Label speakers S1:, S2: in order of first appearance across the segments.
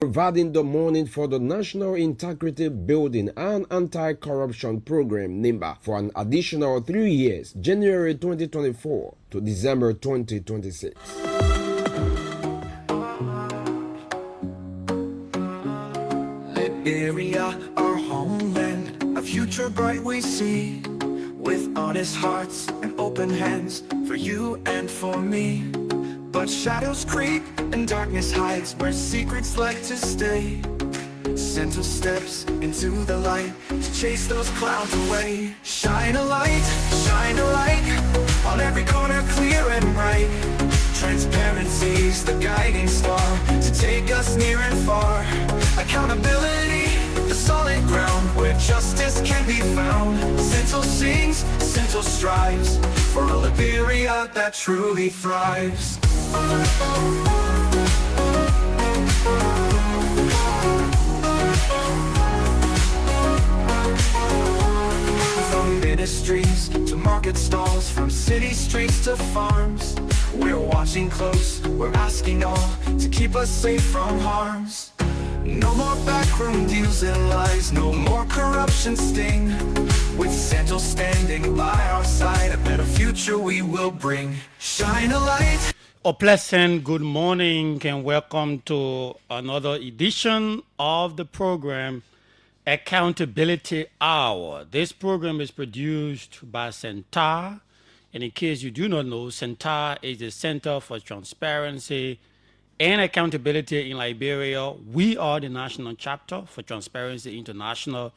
S1: providing the money for the National Integrity Building and Anti-Corruption Program NIMBA for an additional 3 years, January 2024 to December 2026.
S2: Liberia, our homeland, a future bright we see, with honest hearts and open hands for you and for me. But shadows creep and darkness hides where secrets like to stay. Cental steps into the light to chase those clouds away. Shine a light on every corner, clear and bright. Transparency's the guiding star to take us near and far. Accountability, the solid ground where justice can be found. Cental sings, Cental strives for a Liberia that truly thrives. From ministries to market stalls, from city streets to farms, we're watching close, we're asking all to keep us safe from harms. No more backroom deals and lies, no more corruption sting. With Cental standing by our side, a better future we will bring. Shine a light.
S3: A pleasant good morning and welcome to another edition of the program Accountability Hour. This program is produced by Cental, and in case you do not know, Cental is the Center for Transparency and Accountability in Liberia. We are the national chapter for Transparency International,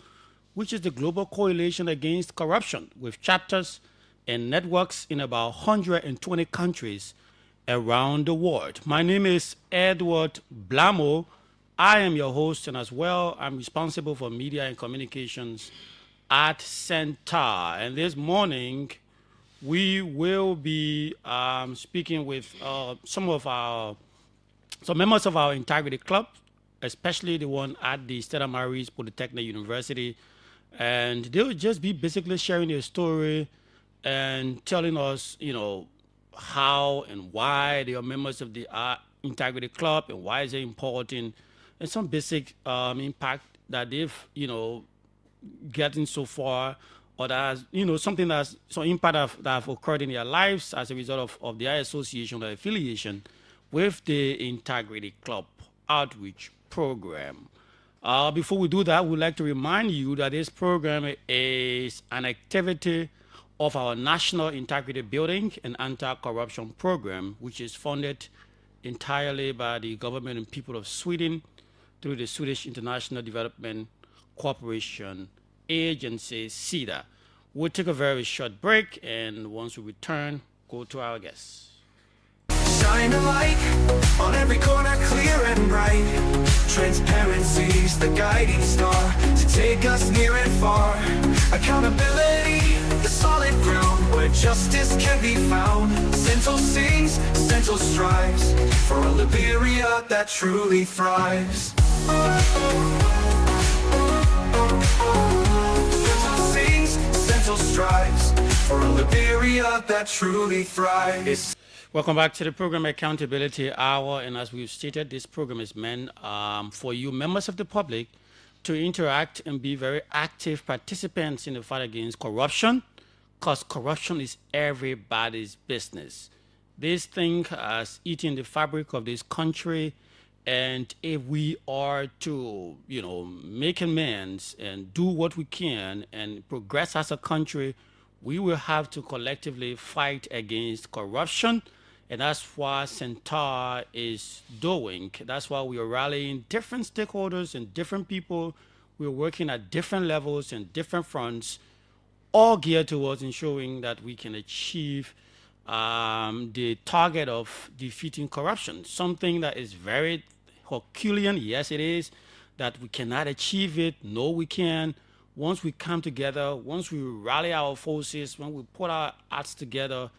S3: which is the global coalition against corruption with chapters and networks in about 120 countries around the world. My name is Edward Blamo. I am your host, and as well, I'm responsible for media and communications at Cental. And this morning, we will be speaking with some members of our Integrity Club, especially the one at the Stella Maris Polytechnic University. And they will just be basically sharing their story and telling us, how and why they are members of the Integrity Club and why is it important, and some basic impact that they've, gotten so far, or that's, something that's some impact that have occurred in their lives as a result of their association or affiliation with the Integrity Club outreach program. Before we do that, we'd like to remind you that this program is an activity of our National Integrity Building and Anti-Corruption Program, which is funded entirely by the government and people of Sweden through the Swedish International Development Corporation Agency, SIDA. We'll take a very short break, and once we return, go to our guests.
S2: Shine a light on every corner, clear and bright. Transparency's the guiding star to take us near and far. Accountability, the solid ground where justice can be found. Cental sings, Cental strives for a Liberia that truly thrives. Cental sings, Cental strives for a Liberia that truly thrives.
S3: Welcome back to the program Accountability Hour, and as we've stated, this program is meant for you members of the public to interact and be very active participants in the fight against corruption, because corruption is everybody's business. This thing has eaten the fabric of this country, and if we are to, make amends and do what we can and progress as a country, we will have to collectively fight against corruption. And that's what Cental is doing. That's why we are rallying different stakeholders and different people. We're working at different levels and different fronts, all geared towards ensuring that we can achieve the target of defeating corruption. Something that is very Herculean, yes it is, that we cannot achieve it. No, we can. Once we come together, once we rally our forces, when we put our hearts together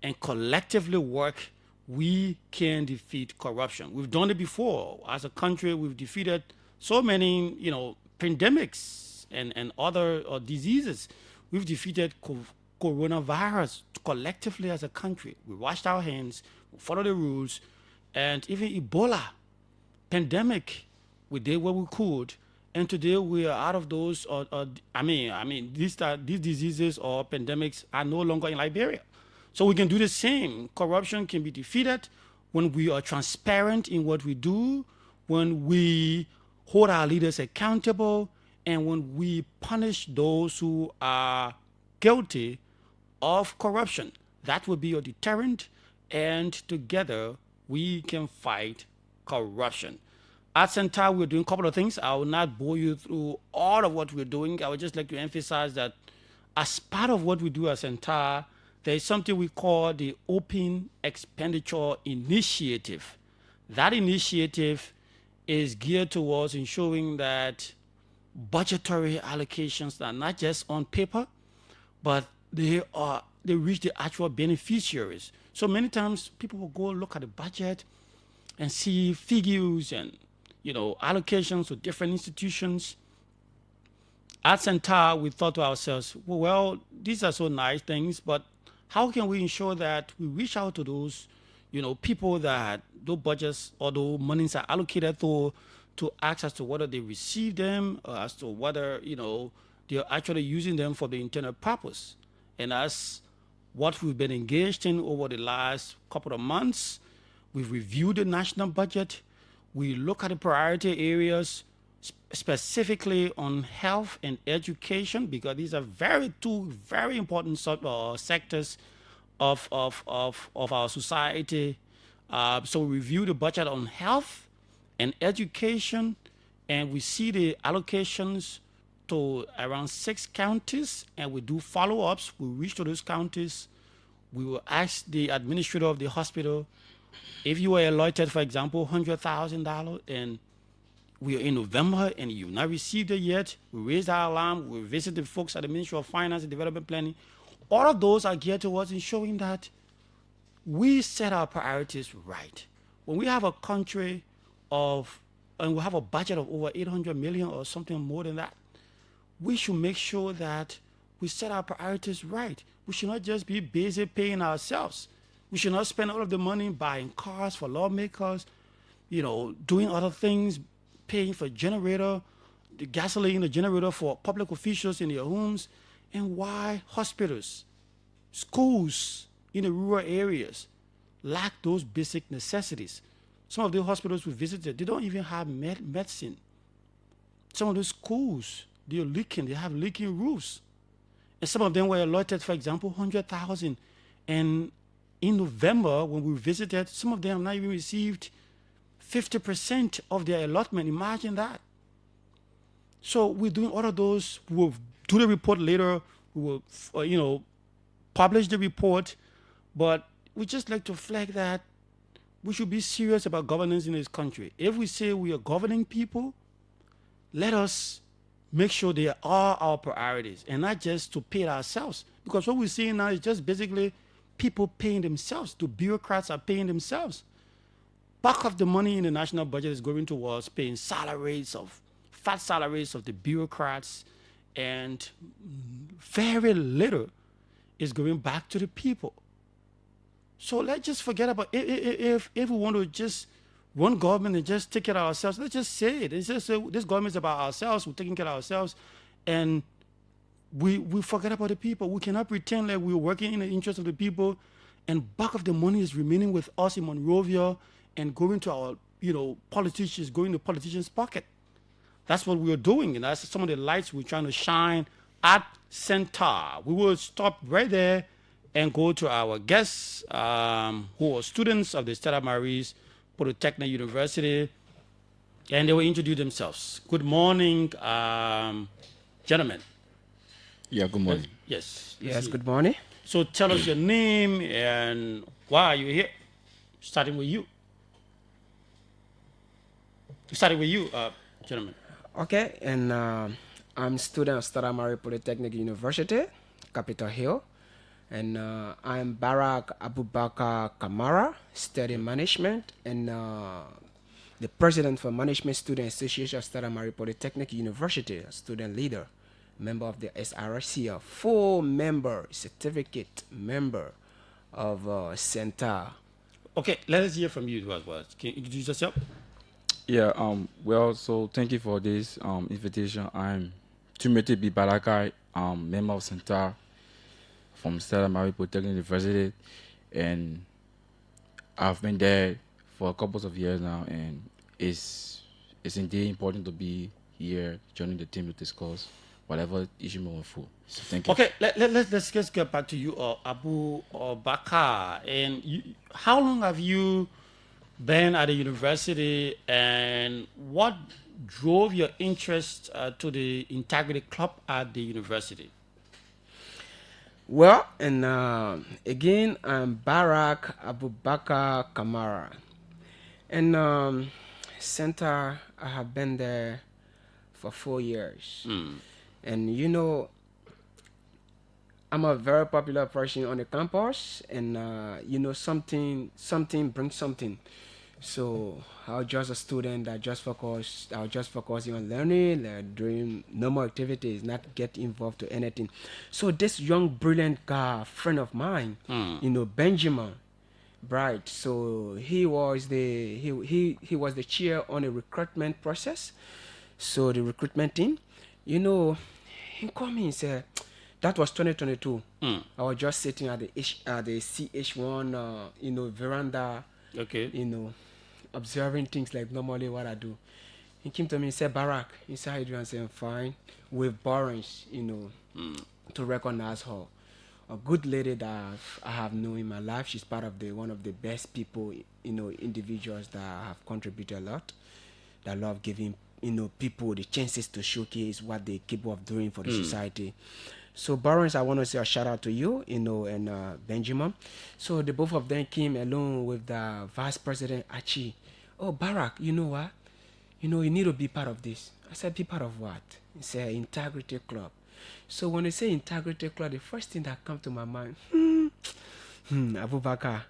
S3: and collectively work, we can defeat corruption. We've done it before. As a country, we've defeated so many, pandemics and other diseases. We've defeated coronavirus collectively as a country. We washed our hands, we followed the rules, and even Ebola pandemic, We did what we could, and today we are out of those. These diseases or pandemics are no longer in Liberia. So we can do the same. Corruption can be defeated when we are transparent in what we do, when we hold our leaders accountable, and when we punish those who are guilty of corruption. That will be a deterrent, and together we can fight corruption. At Cental, we're doing a couple of things. I will not bore you through all of what we're doing. I would just like to emphasize that as part of what we do at Cental, there is something we call the Open Expenditure Initiative. That initiative is geared towards ensuring that budgetary allocations are not just on paper, but they reach the actual beneficiaries. So many times people will go look at the budget and see figures and allocations to different institutions. At Cental, we thought to ourselves, well, these are so nice things, but how can we ensure that we reach out to those people that those budgets or those monies are allocated to ask as to whether they receive them, or as to whether they're actually using them for the intended purpose. And that's what we've been engaged in over the last couple of months. We've reviewed the national budget. We look at the priority areas, specifically on health and education, because these are two very important sectors of our society. So we review the budget on health and education, and we see the allocations to around 6 counties, and we do follow-ups. We reach to those counties. We will ask the administrator of the hospital, if you were allotted, for example, $100,000, and we are in November and you've not received it yet, we raise our alarm, we visit the folks at the Ministry of Finance and Development Planning. All of those are geared towards ensuring that we set our priorities right. When we have a country and we have a budget of over 800 million or something more than that, we should make sure that we set our priorities right. We should not just be busy paying ourselves. We should not spend all of the money buying cars for lawmakers, doing other things, paying for generator, the gasoline, the generator for public officials in their homes. And why hospitals, schools in the rural areas lack those basic necessities. Some of the hospitals we visited, they don't even have medicine. Some of the schools, they're leaking, they have leaking roofs. And some of them were allotted, for example, 100,000. And in November, when we visited, some of them have not even received 50% of their allotment. Imagine that. So we're doing all of those. We'll do the report later. We will, publish the report. But we just like to flag that we should be serious about governance in this country. If we say we are governing people, let us make sure they are our priorities and not just to pay it ourselves. Because what we're seeing now is just basically people paying themselves. The bureaucrats are paying themselves. Part of the money in the national budget is going towards paying fat salaries of the bureaucrats, and very little is going back to the people. So let's just forget about if we want to just run government and just take care of ourselves. Let's just say it. It's just say this government is about ourselves. We're taking care of ourselves, and we forget about the people. We cannot pretend like we're working in the interest of the people, and bulk of the money is remaining with us in Monrovia and going to our politicians, going to politicians' pocket. That's what we are doing, and that's some of the lights we're trying to shine at Cental. We will stop right there and go to our guests who are students of the Stella Maris Polytechnic University, and they will introduce themselves. Good morning, gentlemen.
S4: Yeah, good morning.
S3: Yes.
S5: Yes, good morning.
S3: So tell us your name and why are you here? Starting with you. Gentlemen.
S5: Okay, and I'm student of Stella Maris Polytechnic University, Capitol Hill. And I'm Barak Abubakar Kamara, study management, and the president for Management Student Association of Stella Maris Polytechnic University, a student leader, member of the SRC, a full member, certificate member of Cental.
S3: Okay, let us hear from you as well. Can you introduce yourself?
S4: Yeah, well, so thank you for this invitation. I'm Timothy B. Balakai, member of Cental from Stella Marie Polytechnic University, and I've been there for a couple of years now, and it's indeed important to be here joining the team to discuss whatever issue moving forward. So thank you.
S3: Okay, let's just get back to you, Abu Bakar. And how long have you been at the university, and what drove your interest to the Integrity Club at the university?
S5: Well, and again, I'm Barak Abubakar Kamara. And Center, I have been there for 4 years. And you know, I'm a very popular person on the campus, and you know, something brings something. So I was just a student that just focused. I was just focusing on learning, doing normal activities, not get involved to anything. So this young, brilliant guy, friend of mine, you know, Benjamin, right? So he was the chair on the recruitment process. So the recruitment team, you know, he called me and said, that was 2022. I was just sitting at the CH1, you know, veranda,
S3: Okay.
S5: you know, observing things like normally what I do. He came to me and said, Barack, he said, how you doing? I said, I'm fine. With Barnes, you know, to recognize her. A good lady that I have known in my life. She's part of one of the best people, you know, individuals that have contributed a lot. That love giving, you know, people the chances to showcase what they're capable of doing for the society. So Barnes, I want to say a shout out to you, you know, and Benjamin. So the both of them came along with the Vice President Achi. Oh, Barack, you know what? You know, you need to be part of this. I said, be part of what? He said, Integrity Club. So when they say Integrity Club, the first thing that comes to my mind, Abubakar,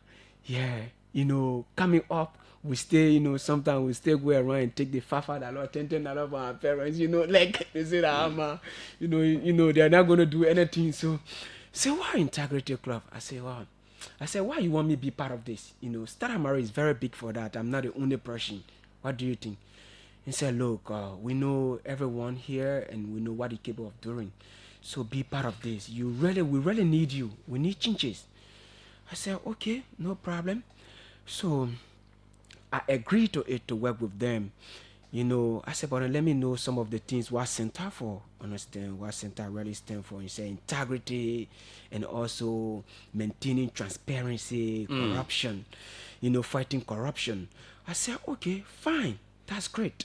S5: yeah, you know, coming up, we stay, you know, sometimes we stay go around and take the $5 $10 from our parents, you know, like they say that you know, they're not gonna do anything. So say why Integrity Club? I say, wow. I said, why you want me to be part of this? You know, Stella Marie is very big for that. I'm not the only person. What do you think? He said, look, we know everyone here and we know what you're capable of doing. So be part of this. We really need you. We need changes. I said, okay, no problem. So I agreed to it to work with them. You know, I said, but let me know some of the things what Cental for. Understand what Cental really stand for. You say integrity and also maintaining transparency, corruption, you know, fighting corruption. I said, okay, fine. That's great.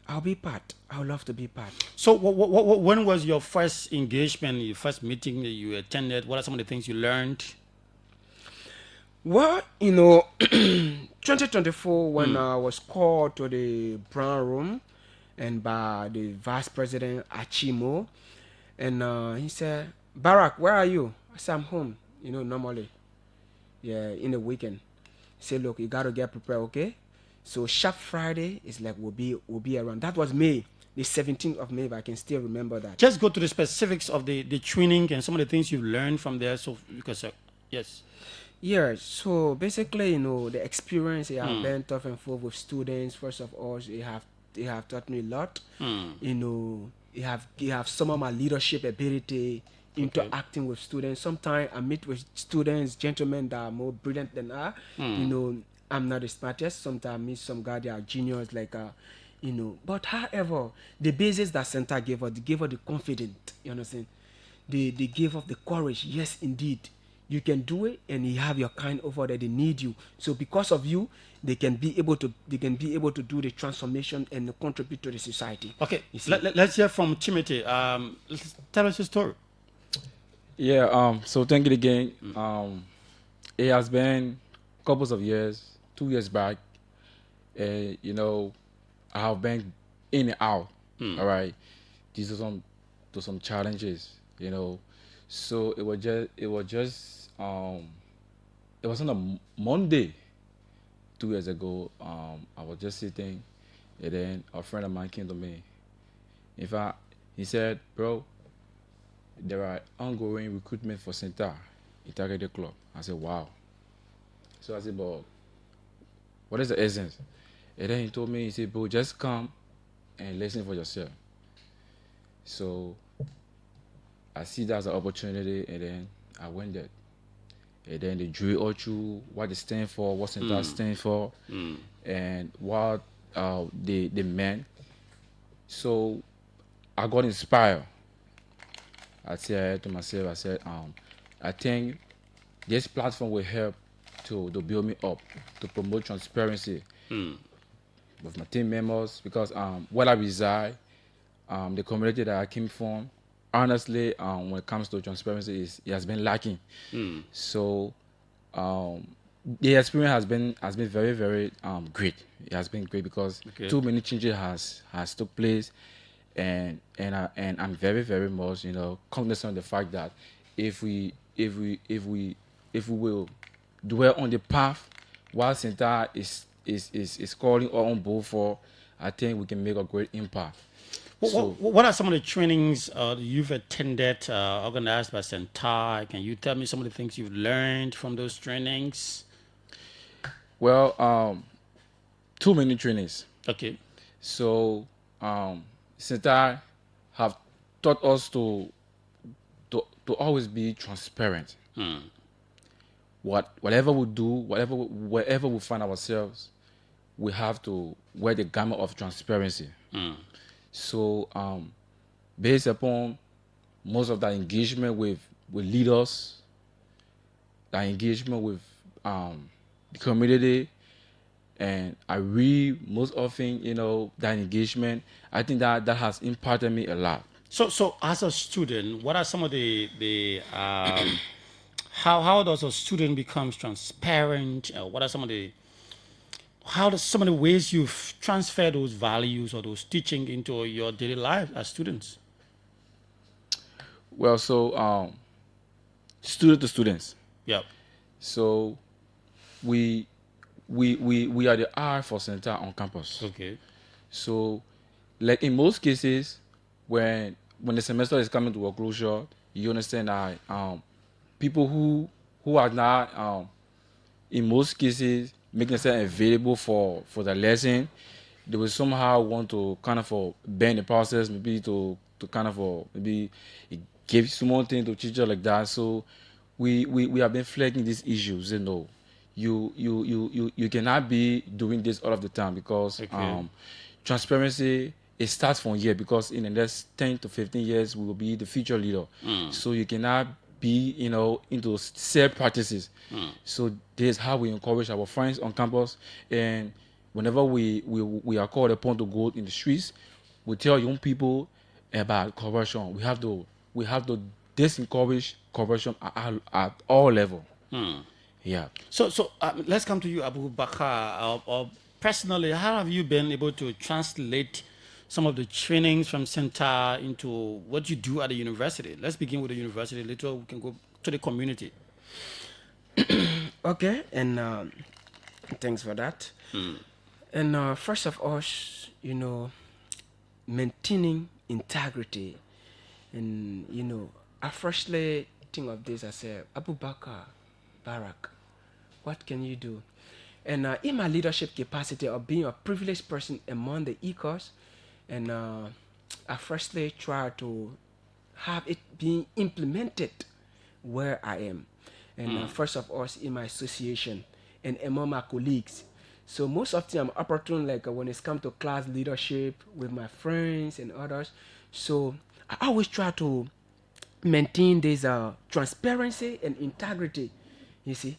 S5: I'll be part. I would love to be part.
S3: So, when was your first engagement, your first meeting that you attended? What are some of the things you learned?
S5: Well, you know, 2024, when I was called to the Brown Room and by the Vice President Achimo, and he said, Barack, where are you? I said, I'm home, you know, normally. Yeah, in the weekend. He said, look, you got to get prepared, okay? So, Sharp Friday is like, we'll be around. That was May, the 17th of May, if I can still remember that.
S3: Just go to the specifics of the training and some of the things you've learned from there. So, because, yes.
S5: Yeah, so basically, you know, the experience I have been tough and full with students. First of all, they have taught me a lot. You know, you have some of my leadership ability, interacting with students. Sometimes I meet with students, gentlemen that are more brilliant than I. You know, I'm not the smartest. Sometimes I meet some guys that are genius, like you know. But however, the basis that Center gave us, they gave us the confidence. You understand? They gave us the courage. Yes, indeed. You can do it, and you have your kind over there. They need you. So because of you, they can be able to do the transformation and contribute to the society.
S3: Okay, let's hear from Timothy. Tell us your story.
S4: Yeah, so thank you again. It has been couples of years, 2 years back. You know, I have been in and out. All right, these are some challenges. You know, so it was just it was on a Monday 2 years ago. I was just sitting, and then a friend of mine came to me. In fact, he said, bro, there are ongoing recruitment for Cental, Integrity Club. I said, wow. So I said, but what is the essence? And then he told me, he said, bro, just come and listen for yourself. So I see that as an opportunity, and then I went there. And then they drew all through what they stand for, what Cental stand for, and what they meant. So I got inspired. I said to myself, I said, I think this platform will help to build me up, to promote transparency with my team members, because where I reside, the community that I came from, honestly, when it comes to transparency, it has been lacking. So the experience has been very, very great. It has been great because too many changes has took place, and I'm very, very much, you know, cognizant of the fact that if we will dwell on the path while Cental is calling on board for, I think we can make a great impact.
S3: What are some of the trainings you've attended, organized by Cental? Can you tell me some of the things you've learned from those trainings?
S4: Well, too many trainings.
S3: Okay.
S4: So Cental have taught us to always be transparent. Whatever we do, wherever we find ourselves, we have to wear the garment of transparency. So based upon most of that engagement with leaders, that engagement with the community, and I read most often, you know, that engagement, I think that has impacted me a lot.
S3: So as a student, what are some of the how does a student becomes transparent? What are some of the some of the ways you've transferred those values or those teaching into your daily life as students?
S4: Well, so student to students.
S3: Yep.
S4: So we are the R for Cental on campus.
S3: Okay.
S4: So, like in most cases, when the semester is coming to a closure, you understand that people who are not in most cases making themselves available for the lesson, they will somehow want to kind of bend the process, maybe to kind of maybe give small thing to teacher like that. So we have been flagging these issues, you know. You cannot be doing this all of the time, because transparency, it starts from here, because in the next 10 to 15 years we will be the future leader. So you cannot be, you know, into self practices. So this is how we encourage our friends on campus, and whenever we are called upon to go in the streets, we tell young people about corruption. We have to disencourage corruption at all levels. Yeah.
S3: So let's come to you, Abu Bakar. Personally, how have you been able to translate some of the trainings from Cental into what you do at the university? Let's begin with the university. Later, we can go to the community.
S5: Okay, and thanks for that. And first of all, you know, maintaining integrity, and you know, I firstly think of this as Abu Bakar, Barak, what can you do? And in my leadership capacity of being a privileged person among the ECOS, and I firstly try to have it being implemented where I am. And first of all, in my association and among my colleagues. So most of the time, I'm opportune, like when it's come to class leadership with my friends and others. So I always try to maintain this transparency and integrity, you see.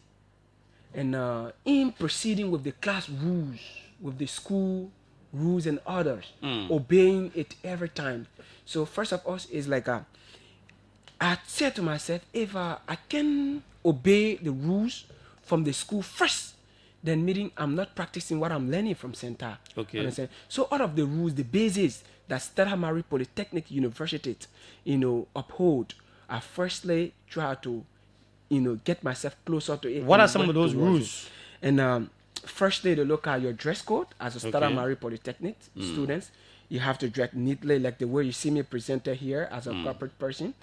S5: And in proceeding with the class rules, with the school rules and others, obeying it every time. So first of all, is like I said to myself, if I can obey the rules from the school first, then meaning I'm not practicing what I'm learning from Cental.
S3: Okay.
S5: Understand? So out of the rules, the basis that Stella Marie Polytechnic University, you know, uphold, I firstly try to, you know, get myself closer to it.
S3: What are some of those rules?
S5: And firstly, to look at your dress code as a Stella Marie Polytechnic students. You have to dress neatly, like the way you see me presented here as a corporate person.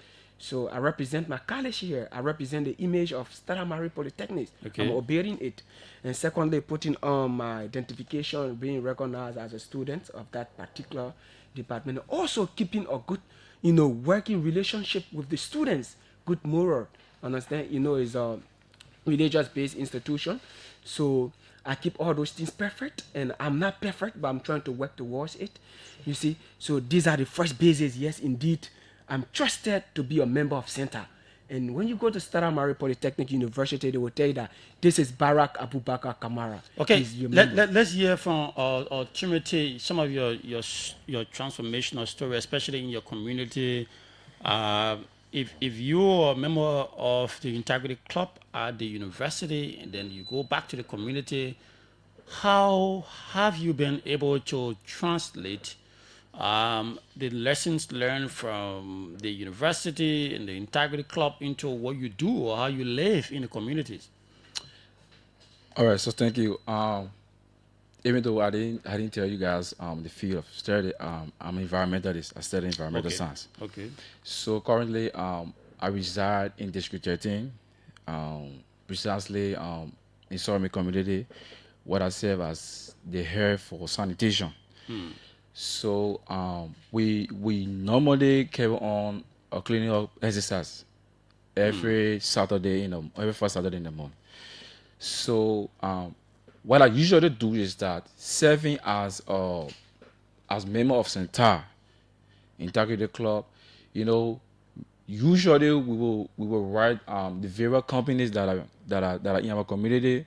S5: So I represent my college here. I represent the image of Stella Marie Polytechnic.
S3: Okay.
S5: I'm obeying it. And secondly, putting on my identification, being recognized as a student of that particular department. Also keeping a good, working relationship with the students, good moral. Understand? It's a religious-based institution. So I keep all those things perfect, and I'm not perfect, but I'm trying to work towards it. You see, so these are the first bases. Yes, indeed, I'm trusted to be a member of Cental. And when you go to Stella Marie Polytechnic University, they will tell you that this is Barack Abubakar Kamara.
S3: Okay,
S5: He's your member.
S3: let's hear from Timothy some of your transformational story, especially in your community. If you're a member of the Integrity Club at the university and then you go back to the community, how have you been able to translate the lessons learned from the university and the Integrity Club into what you do or how you live in the communities?
S4: All right, so thank you. Even though I didn't tell you guys the field of study, I'm an environmentalist. I study environmental
S3: Okay.
S4: science.
S3: Okay.
S4: So currently, I reside in District 13, precisely in Sorome community, what I serve as the head for sanitation. So we normally carry on a cleaning up exercise every Saturday every first Saturday in the month. So what I usually do is that serving as member of Cental Integrity Club, usually we will write the various companies that are in our community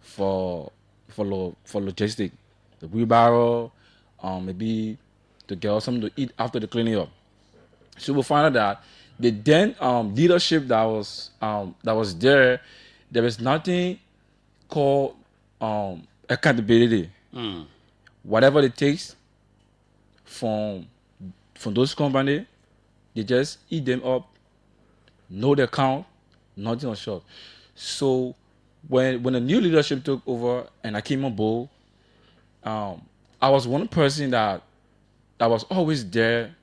S4: for logistic, the wheelbarrow, maybe to get us something to eat after the cleaning up. So we'll find out that the then leadership that was there was nothing called accountability. Whatever it takes from those companies, they just eat them up, know their count, nothing on short. So when the new leadership took over and I came on board, I was one person that was always there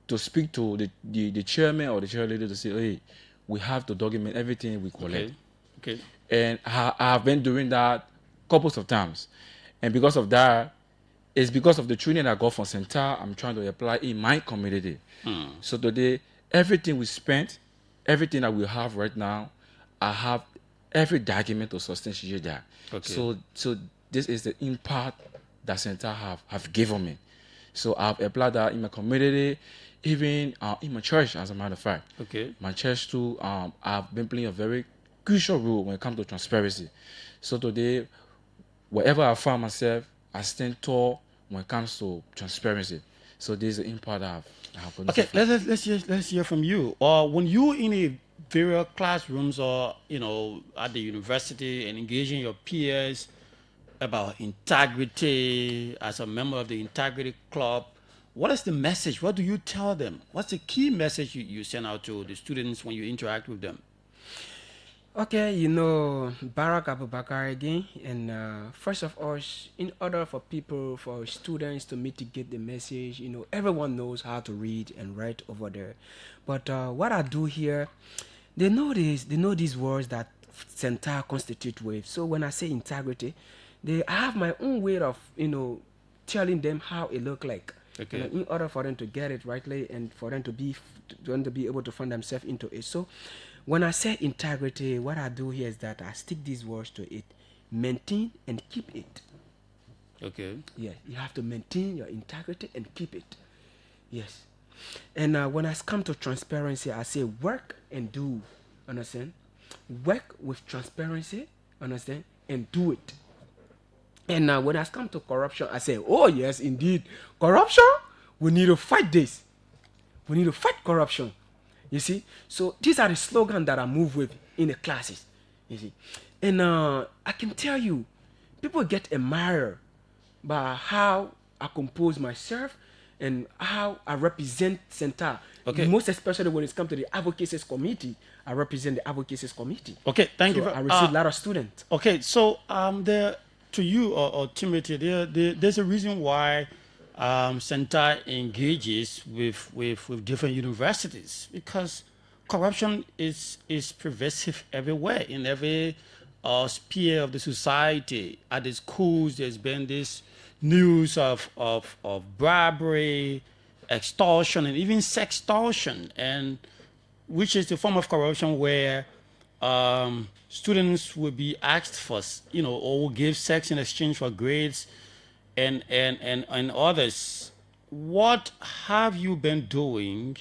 S4: to speak to the chairman or the chair leader to say, hey, we have to document everything we collect.
S3: Okay.
S4: And I have been doing that couples of times. And because of that, it's because of the training I got from Cental, I'm trying to apply in my community. So today, everything we spent, everything that we have right now, I have every document to substantiate that.
S3: Okay.
S4: So this is the impact that Cental have given me. So I've applied that in my community, even in my church, as a matter of fact.
S3: Okay.
S4: My church too, I've been playing a very crucial role when it comes to transparency. So today, wherever I find myself, I stand tall when it comes to transparency. So this is the impact I have.
S3: Okay, let's hear from you. When you in a various classrooms or at the university and engaging your peers about integrity as a member of the Integrity Club, what is the message? What do you tell them? What's the key message you send out to the students when you interact with them?
S5: Okay, Barack Abubakar again. And first of all, in order for students to mitigate the message, everyone knows how to read and write over there. But what I do here, they know these words that Cental constitute with. So when I say integrity, I have my own way of, telling them how it look like.
S3: Okay.
S5: In order for them to get it rightly and for them to be able to find themselves into it. So when I say integrity, what I do here is that I stick these words to it: maintain and keep it.
S3: Okay.
S5: Yeah, you have to maintain your integrity and keep it. Yes. And when I come to transparency, I say work and do. Understand? Work with transparency. Understand? And do it. And when I come to corruption, I say, oh yes, indeed, corruption. We need to fight this. We need to fight corruption. You see? So these are the slogans that I move with in the classes. You see? And I can tell you, people get admired by how I compose myself and how I represent Cental.
S3: Okay.
S5: Most especially when it comes to the advocacy committee, I represent the advocacy committee.
S3: Okay, thank you.
S5: I receive a lot of students.
S3: Okay, so to you or Timothy, there's a reason why Cental engages with different universities because corruption is pervasive everywhere in every sphere of the society. At the schools, there's been this news of bribery, extortion, and even sextortion, and which is the form of corruption where students will be asked for, or will give sex in exchange for grades and others. What have you been doing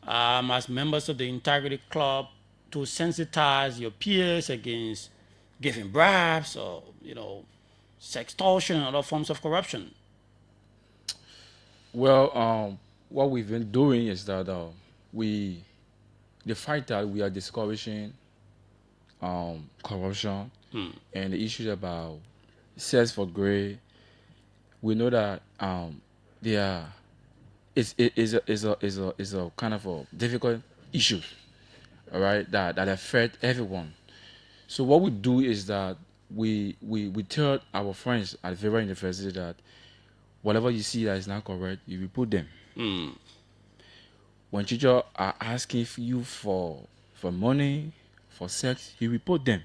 S3: as members of the Integrity Club to sensitize your peers against giving bribes or, sextortion and other forms of corruption?
S4: Well, what we've been doing is that we, the fact that we are discouraging corruption and the issues about sex for grade, we know that they are is a kind of a difficult issue, all right, that affect everyone. So what we do is that we tell our friends at various university that whatever you see that is not correct, you report them. When teachers are asking you for money, for sex, you report them.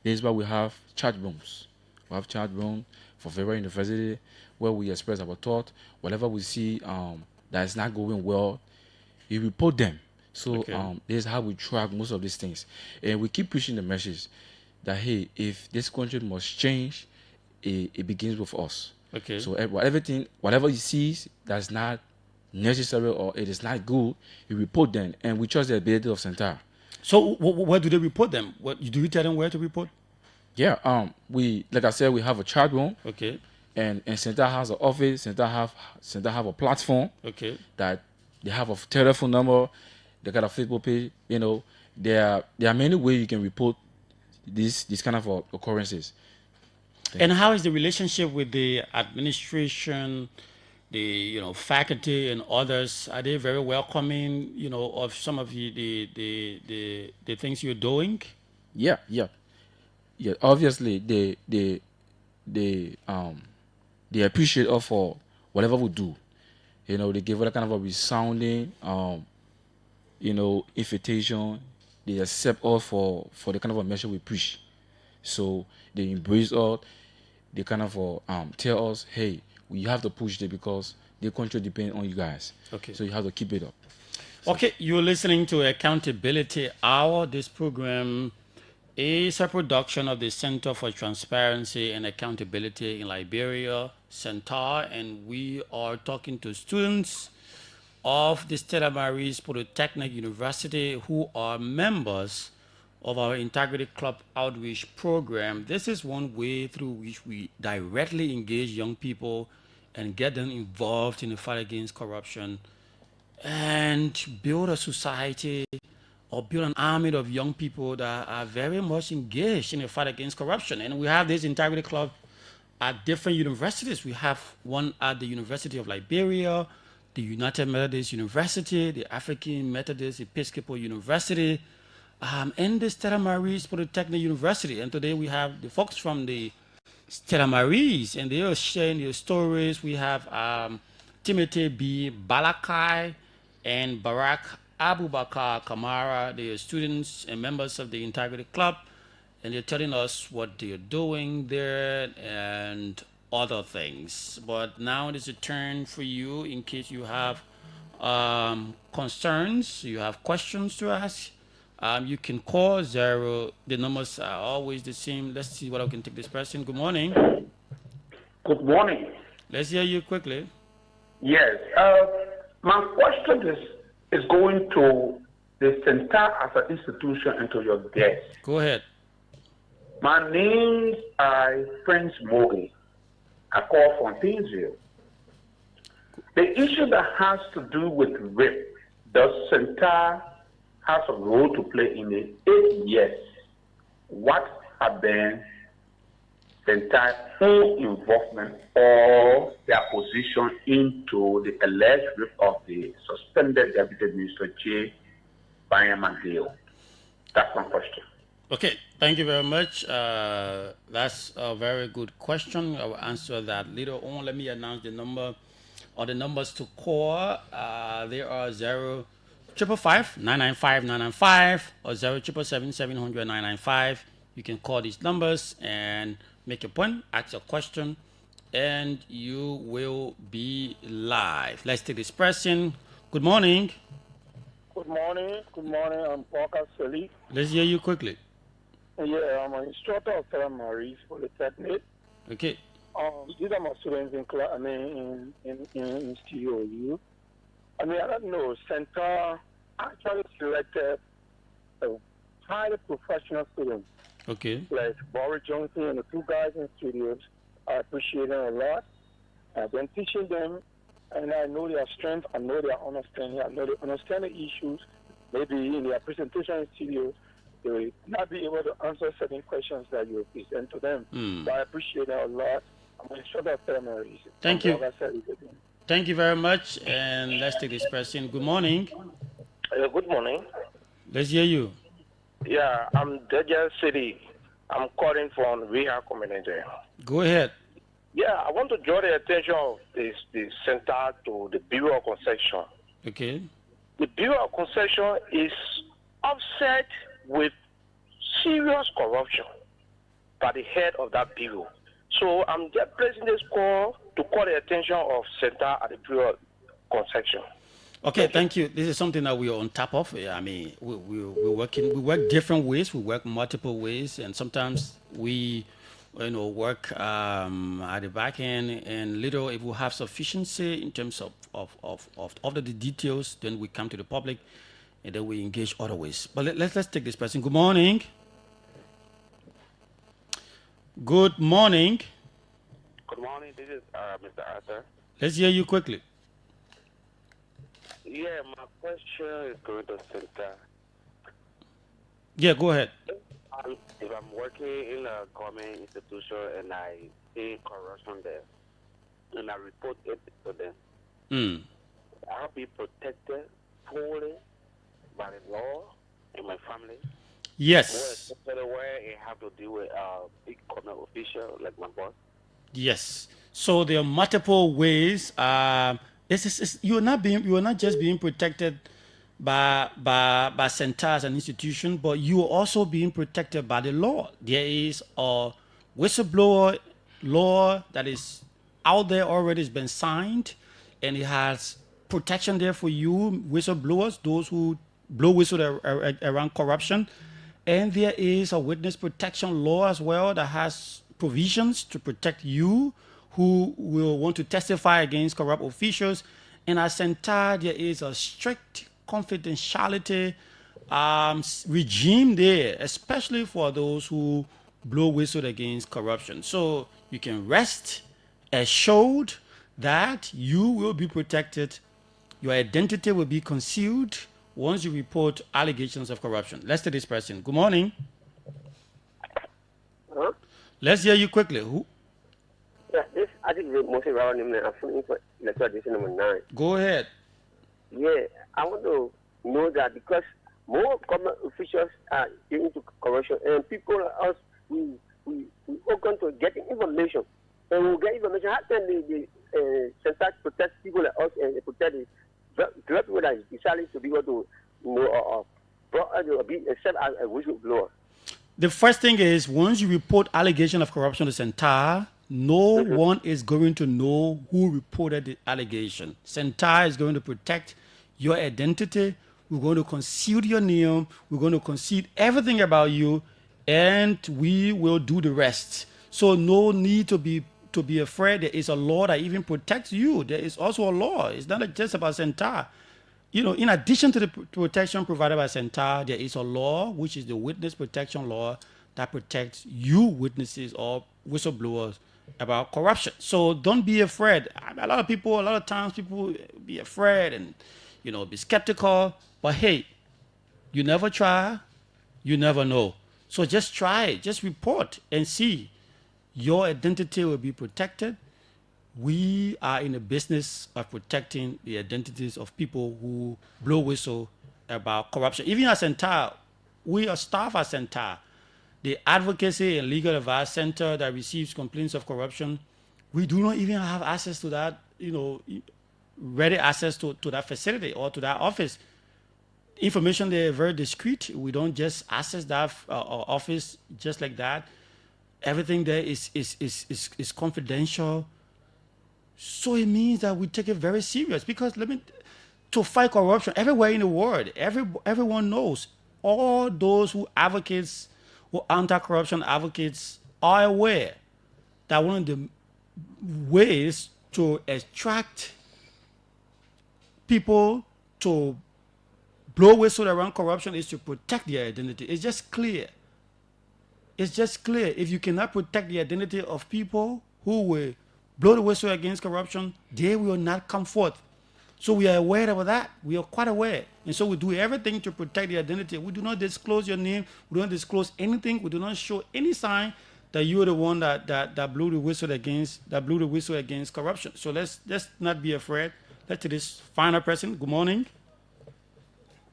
S4: This is why we have chat rooms. We have chat room for various university where we express our thought. Whatever we see that is not going well, you report them. So
S3: Okay.
S4: this is how we track most of these things, and we keep pushing the message that hey, if this country must change, it begins with us.
S3: Okay.
S4: So whatever you see that's not necessary or it is not good, you report them, and we trust the ability of Cental.
S3: So where do they report them? What do you tell them where to report?
S4: Yeah, we like I said, we have a chat room,
S3: Okay.
S4: and Cental has an office. Cental have a platform
S3: Okay.
S4: that they have a telephone number, they got a Facebook page. There are many ways you can report these kind of occurrences.
S3: And how is the relationship with the administration, the faculty and others? Are they very welcoming, of some of the things you're doing?
S4: Yeah, yeah, yeah. Obviously, they appreciate us for whatever we do. They give us a kind of a resounding invitation. They accept us for the kind of a message we preach. So they embrace us. They kind of tell us, hey, we have to push it because the country depends on you guys.
S3: Okay.
S4: So you have to keep it up.
S3: Okay, you're listening to Accountability Hour. This program is a production of the Center for Transparency and Accountability in Liberia, Cental, and we are talking to students of the Stella Maris Polytechnic University who are members of our Integrity Club outreach program. This is one way through which we directly engage young people and get them involved in the fight against corruption and build a society or build an army of young people that are very much engaged in the fight against corruption. And we have this Integrity Club at different universities. We have one at the University of Liberia, the United Methodist University, the African Methodist Episcopal University, and the Stella Maris Polytechnic University. And today we have the folks from the Stella Maris, and they are sharing their stories. We have Timothy B. Balakai and Barack Abubakar Kamara. They are students and members of the Integrity Club, and they're telling us what they're doing there and other things. But now it is a turn for you in case you have concerns, you have questions to ask. You can call zero. The numbers are always the same. Let's see what I can take this person. Good morning.
S6: Good morning.
S3: Let's hear you quickly.
S6: Yes. My question is going to the Cental as an institution and to your guests.
S3: Go ahead.
S6: My name is Prince Mogi. I call from Thiensville. The issue that has to do with rape, does Cental has a role to play in it? If yes, what have been Cental's full involvement or their position into the alleged rape of the suspended Deputy Minister J. Bayama Dale? That's my question.
S3: Okay, thank you very much. That's a very good question. I will answer that later on. Let me announce the number or the numbers to call. There are 0555 or 0777 You can call these numbers and make a point, ask a question, and you will be live. Let's take this person. Good morning.
S7: Good morning. Good morning. I'm Parker Sully.
S3: Let's hear you quickly.
S7: Yeah, I'm an instructor of Mary's Polytechnic.
S3: Okay.
S7: These are my students in class. I mean, in COU. I mean, I don't know. Cental actually selected a highly professional student.
S3: Okay.
S7: Like Boris Johnson and the two guys in studios. I appreciate them a lot. I've been teaching them, and I know their strength. I know their understanding. I know they understand the issues. Maybe in their presentation in studio, they will not be able to answer certain questions that you present to them. So I appreciate that a lot. I'm an instructor of Mary's.
S3: Thank you. Thank you very much. And let's take this person. Good morning.
S7: Good morning.
S3: Let's hear you.
S7: Yeah, I'm Deja City. I'm calling from Rehab Community.
S3: Go ahead.
S7: Yeah, I want to draw the attention of the center to the Bureau of Concession.
S3: Okay.
S7: The Bureau of Concession is upset with serious corruption by the head of that bureau. So I'm just placing this call to call the attention of center at the Bureau of Concession.
S3: Okay, thank you. This is something that we are on top of. I mean, we work different ways. We work multiple ways, and sometimes we, work at the back end. And little, if we have sufficiency in terms of the details, then we come to the public, and then we engage other ways. But let's take this person. Good morning. Good morning.
S8: Good morning. This is Mr. Arthur.
S3: Let's hear you quickly.
S8: Yeah, my question is going to Cental.
S3: Yeah, go ahead.
S8: If I'm working in a government institution and I see corruption there, and I report it to them, I'll be protected fully by the law and my family.
S3: Yes.
S8: Especially where I have to deal with a big government official like my boss.
S3: Yes. So there are multiple ways. You are not just being protected by Cental as an institution, but you are also being protected by the law. There is a whistleblower law that is out there already, has been signed, and it has protection there for you, whistleblowers, those who blow whistle around corruption. And there is a witness protection law as well that has provisions to protect you who will want to testify against corrupt officials. And at Cental, there is a strict confidentiality regime there, especially for those who blow whistle against corruption. So you can rest assured that you will be protected. Your identity will be concealed once you report allegations of corruption. Let's take this person. Good morning.
S9: Huh?
S3: Let's hear you quickly. Who?
S9: Yeah, this I think the most around him. I'm feeling for electoral edition number 9.
S3: Go ahead.
S9: Yeah, I want to know that because more government officials are into corruption, and people like us, we all going to get information, and we get information. How can the Cental protect people like us and protect the people that decided to be able to be accept as a whistleblower?
S3: The first thing is, once you report allegation of corruption to Cental, no one is going to know who reported the allegation. Cental is going to protect your identity. We're going to conceal your name. We're going to conceal everything about you, and we will do the rest. So no need to be afraid. There is a law that even protects you. There is also a law. It's not just about Cental. In addition to the protection provided by Cental, there is a law, which is the witness protection law, that protects you, witnesses or whistleblowers, about corruption. So don't be afraid. A lot of times people be afraid and, be skeptical. But hey, you never try, you never know. So just try it. Just report and see. Your identity will be protected. We are in the business of protecting the identities of people who blow whistle about corruption. Even at Cental, we are staff at Cental. The Advocacy and Legal Advice Center that receives complaints of corruption, we do not even have access to that, ready access to that facility or to that office. Information there very discreet. We don't just access that office just like that. Everything there is confidential. So it means that we take it very serious because to fight corruption everywhere in the world, everyone knows. All those who anti-corruption advocates are aware that one of the ways to extract people to blow whistle around corruption is to protect their identity. It's just clear. It's just clear. If you cannot protect the identity of people who will blow the whistle against corruption, they will not come forth. So we are aware of that. We are quite aware. And so we do everything to protect the identity. We do not disclose your name. We don't disclose anything. We do not show any sign that you are the one that blew the whistle against corruption. So let's not be afraid. Let's take this final person. Good morning.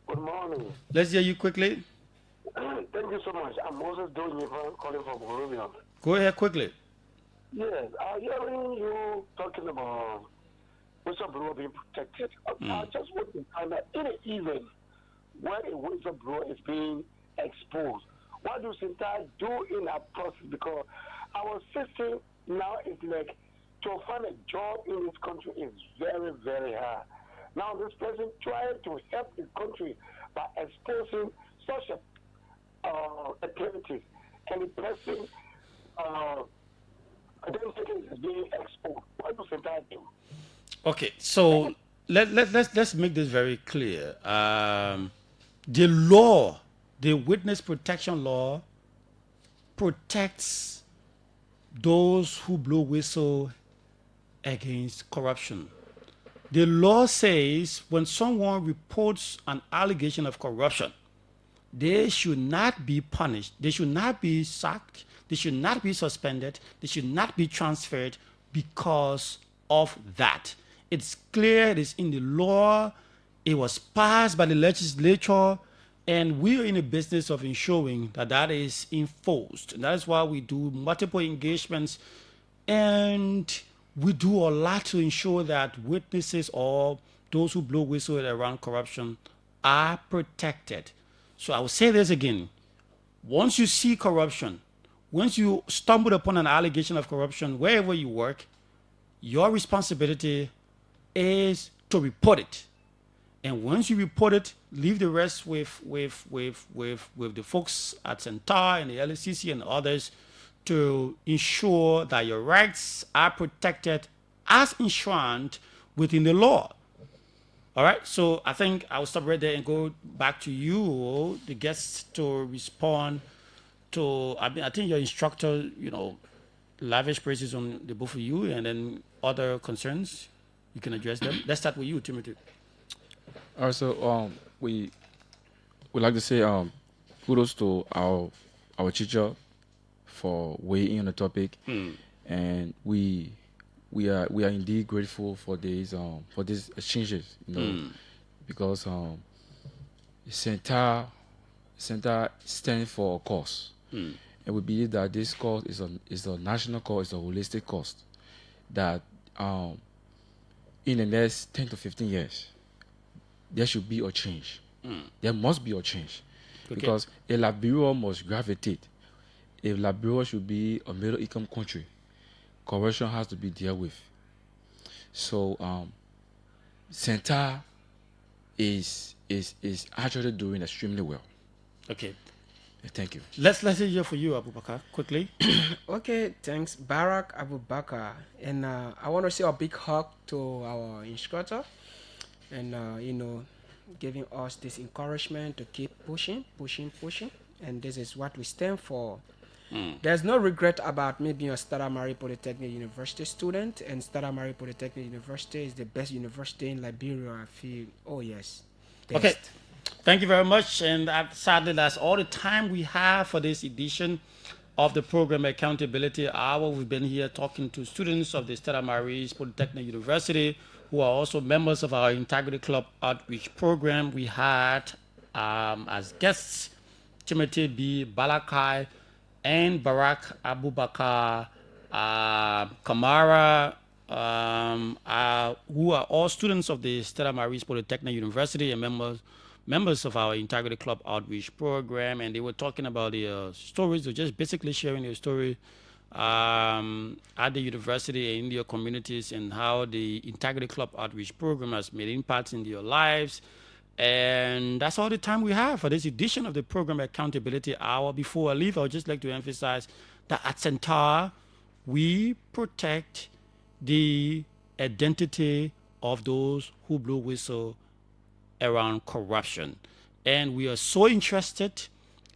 S10: Good morning.
S3: Let's hear you quickly.
S10: Thank you so much. I'm Moses Doing calling from Bolivia.
S3: Go ahead quickly.
S10: Yes, hearing you talking about whistleblower being protected. I just want to find out in an event where a whistleblower is being exposed, what do Cental do in that process? Because our system now is like to find a job in this country is very, very hard. Now this person trying to help the country by exposing such activities, and the person identity is being exposed. What does Cental do?
S3: Okay, so let's make this very clear. The law, the witness protection law, protects those who blow whistle against corruption. The law says when someone reports an allegation of corruption, they should not be punished. They should not be sacked. They should not be suspended. They should not be transferred because of that. It's clear, it is in the law. It was passed by the legislature, and we are in the business of ensuring that that is enforced. And that is why we do multiple engagements, and we do a lot to ensure that witnesses or those who blow whistle around corruption are protected. So I will say this again. Once you see corruption, once you stumble upon an allegation of corruption wherever you work, your responsibility is to report it. And once you report it, leave the rest with the folks at Cental and the LCC and others to ensure that your rights are protected as enshrined within the law. All right, so I think I'll stop right there and go back to you, the guests, to respond to, I think your instructor, lavish praises on the both of you, and then other concerns, you can address them. Let's start with you, Timothy.
S4: All right, so we like to say kudos to our teacher for weighing in on the topic, and we are indeed grateful for these exchanges, because Cental stands for a cause, and we believe that this cause is a national cause, it's a holistic cause that in the next 10 to 15 years there should be a change. There must be a change, because a Liberia must gravitate. If Liberia should be a middle income country, corruption has to be dealt with. So Cental is actually doing extremely well.
S3: Okay.
S4: Thank you.
S3: Let's hear for you, Abubakar, quickly.
S5: Okay, thanks, Barack Abubakar. And I want to say a big hug to our instructor, and giving us this encouragement to keep pushing. And this is what we stand for. There's no regret about me being a Stella Marie Polytechnic University student, and Stella Marie Polytechnic University is the best university in Liberia. I feel, oh yes. Best.
S3: Okay. Thank you very much. And sadly, that's all the time we have for this edition of the program Accountability Hour. We've been here talking to students of the Stella Marie Polytechnic University who are also members of our Integrity Club outreach program. We had as guests Timothy B. Balakai and Barack Abubakar Kamara, who are all students of the Stella Maris Polytechnic University and members of our Integrity Club outreach program, and they were talking about the stories. They're just basically sharing their story at the university and in their communities, and how the Integrity Club outreach program has made impacts in their lives. And that's all the time we have for this edition of the program Accountability Hour. Before I leave, I would just like to emphasize that at Cental, we protect the identity of those who blow whistle around corruption. And we are so interested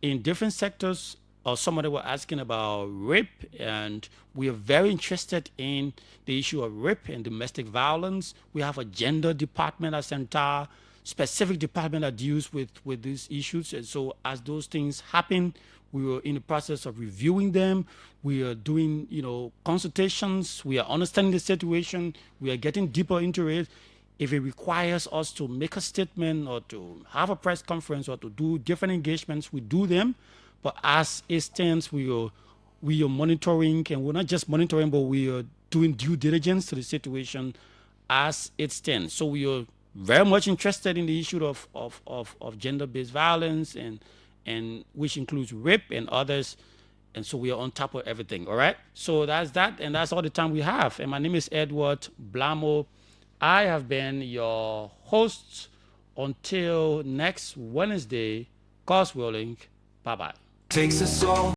S3: in different sectors. Or somebody were asking about rape, and we are very interested in the issue of rape and domestic violence. We have a gender department at Cental, specific department that deals with these issues. And so as those things happen, we are in the process of reviewing them. We are doing, consultations. We are understanding the situation. We are getting deeper into it. If it requires us to make a statement or to have a press conference or to do different engagements, we do them. But as it stands, we are monitoring, and we're not just monitoring, but we are doing due diligence to the situation as it stands. So we are very much interested in the issue of gender-based violence, and which includes rape and others. And so we are on top of everything. All right. So that's that, and that's all the time we have. And my name is Edward Blamo. I have been your host until next Wednesday. God's willing. Bye-bye.
S2: Takes us all